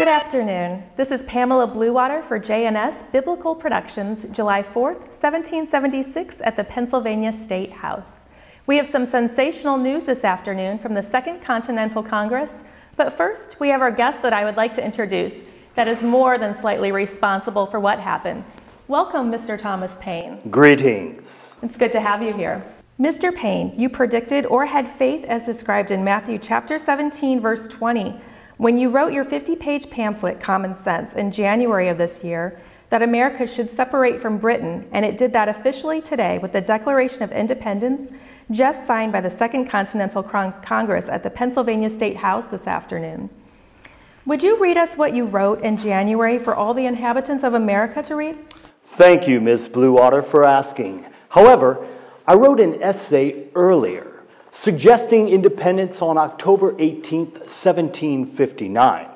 Good afternoon. This is Pamela Bluewater for JNS Biblical Productions, July 4th, 1776 at the Pennsylvania State House. We have some sensational news this afternoon from the Second Continental Congress, but first we have our guest that I would like to introduce that is more than slightly responsible for what happened. Welcome, Mr. Thomas Paine. Greetings. It's good to have you here. Mr. Paine, you predicted or had faith as described in Matthew chapter 17, verse 20, when you wrote your 50-page pamphlet, Common Sense, in January of this year, that America should separate from Britain, and it did that officially today with the Declaration of Independence just signed by the Second Continental Congress at the Pennsylvania State House this afternoon. Would you read us what you wrote in January for all the inhabitants of America to read? Thank you, Ms. Bluewater, for asking. However, I wrote an essay earlier suggesting independence on October 18th, 1759.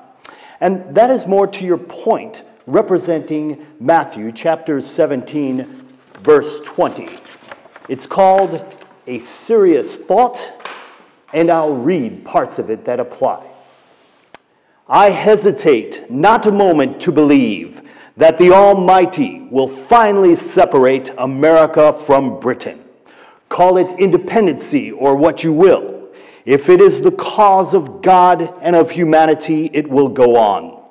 And that is more to your point, representing Matthew chapter 17, verse 20. It's called A Serious Thought, and I'll read parts of it that apply. I hesitate not a moment to believe that the Almighty will finally separate America from Britain. Call it independency or what you will. If it is the cause of God and of humanity, it will go on.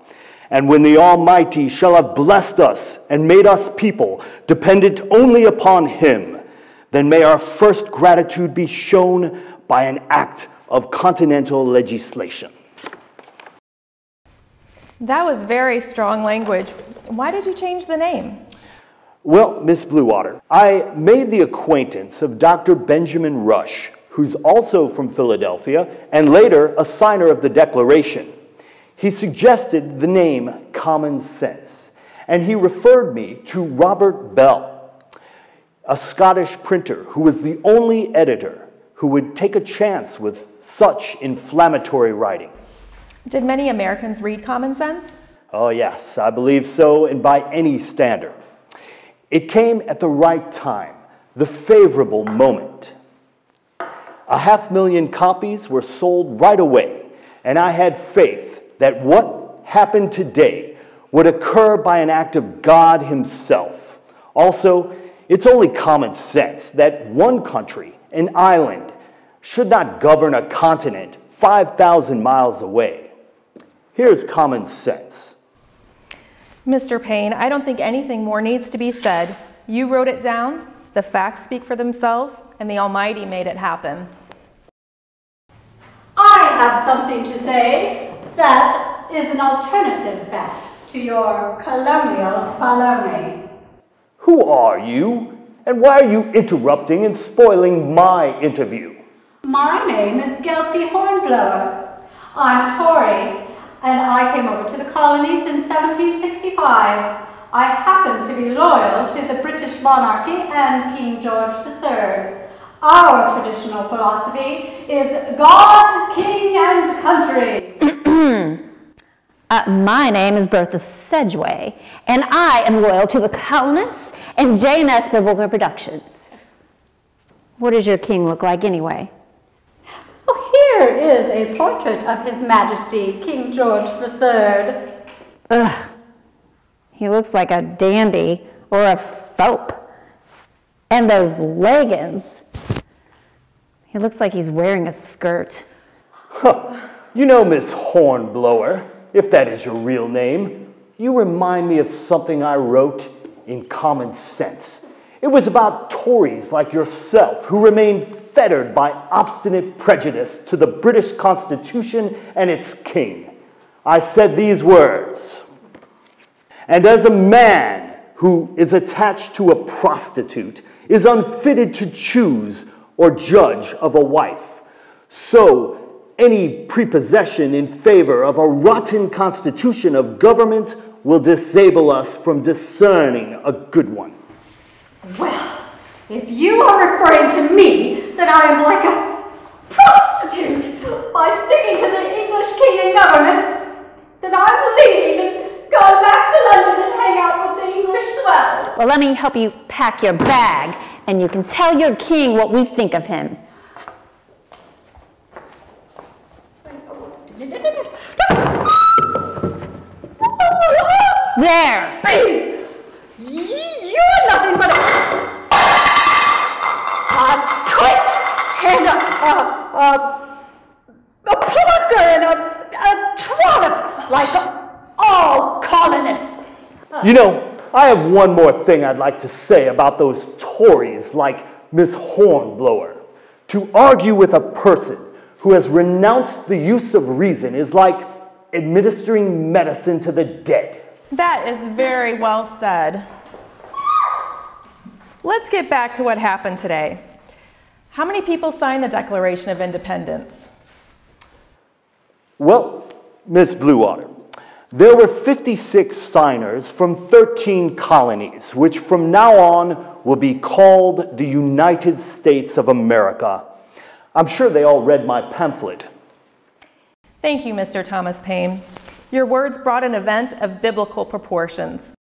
And when the Almighty shall have blessed us and made us people dependent only upon Him, then may our first gratitude be shown by an act of continental legislation. That was very strong language. Why did you change the name? Well, Miss Bluewater, I made the acquaintance of Dr. Benjamin Rush, who's also from Philadelphia and later a signer of the Declaration. He suggested the name Common Sense, and he referred me to Robert Bell, a Scottish printer who was the only editor who would take a chance with such inflammatory writing. Did many Americans read Common Sense? Oh yes, I believe so, and by any standard. It came at the right time, the favorable moment. 500,000 copies were sold right away, and I had faith that what happened today would occur by an act of God Himself. Also, it's only common sense that one country, an island, should not govern a continent 5,000 miles away. Here's common sense. Mr. Paine, I don't think anything more needs to be said. You wrote it down, the facts speak for themselves, and the Almighty made it happen. I have something to say that is an alternative fact to your colonial baloney. Who are you, and why are you interrupting and spoiling my interview? My name is Gelthy Hornblower. I'm Tory, and I came over to the colonies in 1765. I happen to be loyal to the British monarchy and King George III. Our traditional philosophy is God, King, and country. My name is Bertha Sedgway, and I am loyal to the colonists and JNS Biblical Productions. What does your king look like anyway? Oh, here is a portrait of His Majesty, King George III. Ugh, he looks like a dandy or a fop. And those leggings. He looks like he's wearing a skirt. Huh. You know, Miss Hornblower, if that is your real name, you remind me of something I wrote in Common Sense. It was about Tories like yourself who remain fettered by obstinate prejudice to the British Constitution and its king. I said these words, "And as a man who is attached to a prostitute is unfitted to choose or judge of a wife, so any prepossession in favor of a rotten constitution of government will disable us from discerning a good one." Well, if you are referring to me, that I am like a prostitute by sticking to the English king and government, then I'm leaving and going back to London and hang out with the English swells. Well, let me help you pack your bag, and you can tell your king what we think of him. There! You're nothing but a twit and a plucker and a trollop, like all colonists. You know, I have one more thing I'd like to say about those Tories like Miss Hornblower. To argue with a person who has renounced the use of reason is like administering medicine to the dead. That is very well said. Let's get back to what happened today. How many people signed the Declaration of Independence? Well, Miss Bluewater, there were 56 signers from 13 colonies, which from now on will be called the United States of America. I'm sure they all read my pamphlet. Thank you, Mr. Thomas Paine. Your words brought an event of biblical proportions.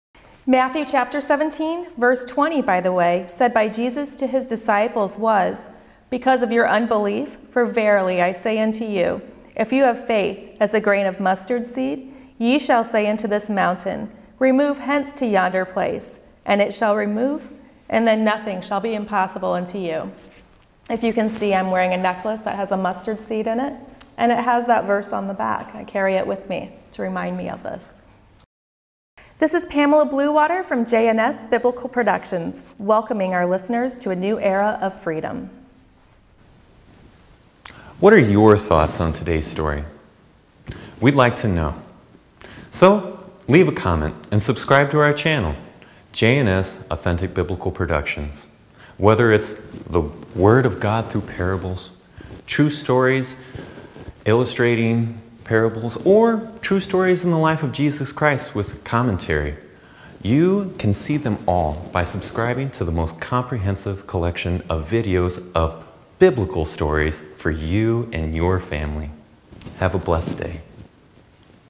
Matthew chapter 17, verse 20, by the way, said by Jesus to his disciples was, "Because of your unbelief, for verily I say unto you, if you have faith as a grain of mustard seed, ye shall say unto this mountain, remove hence to yonder place, and it shall remove, and then nothing shall be impossible unto you." If you can see, I'm wearing a necklace that has a mustard seed in it, and it has that verse on the back. I carry it with me to remind me of this. This is Pamela Bluewater from J&S Biblical Productions, welcoming our listeners to a new era of freedom. What are your thoughts on today's story? We'd like to know. So, leave a comment and subscribe to our channel, J&S Authentic Biblical Productions. Whether it's the Word of God through parables, true stories illustrating parables, or true stories in the life of Jesus Christ with commentary, you can see them all by subscribing to the most comprehensive collection of videos of biblical stories for you and your family. Have a blessed day.